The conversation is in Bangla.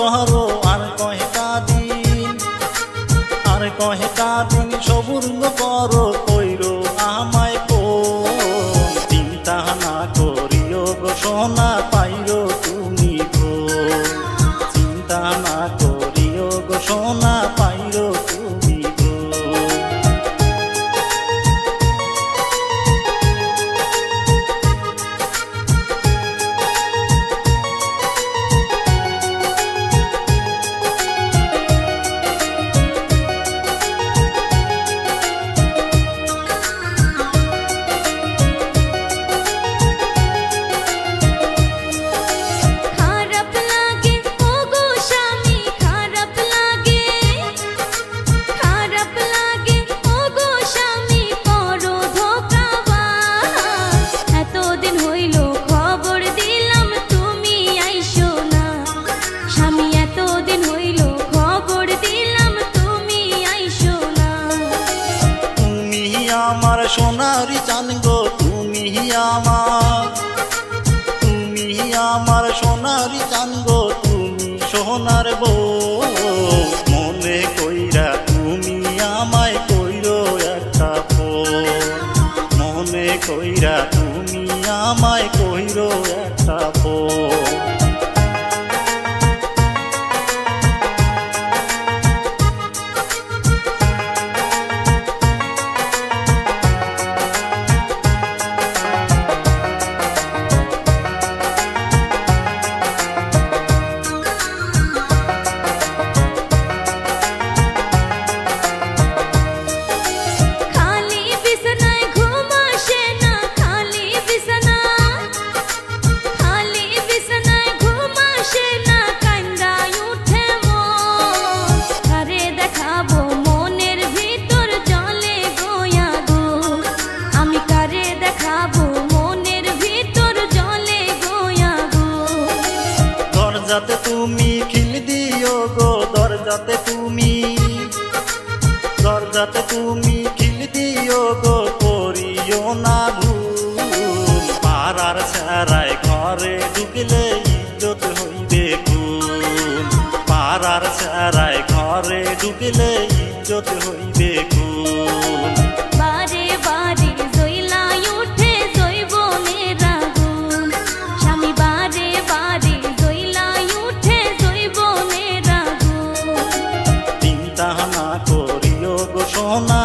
করো আর কয়টা দিন, আর কয়টা দিন সবুর করো কইরো আমায় ফোন। চিন্তা না করিও গো সোনা পাইরো তুমি গো, চিন্তা না করিও গো সোনা পাইরো তুমি গো। আমার সোনারি চাঁদ গো তুমি আমার, তুমি আমার সোনারি চাঁদ গো তুমি সোনার বউ। মনে কইরা তুমি আমায় কইরো একটা ফোন, মনে কইরা তুমি আমায় কইরো একটা ফোন। দরজাতে তুমি খিল দিও গো, দরজাতে তুমি, দরজাতে তুমি খিল দিও গো, করিও না ভুল। পাড়ার ছাড়ায় ঘরে ঢুকলে ইজ্জত হইবে খুন, পাড়ার ছাড়ায় ঘরে ঢুকলে ইজ্জত হইবে খুন। বারে বারে জইলাই উঠে জৈবনের আগুন, স্বামী বারে বারে জইলাই উঠে জৈবনের আগুন। চিন্তা না করিও গো সোনা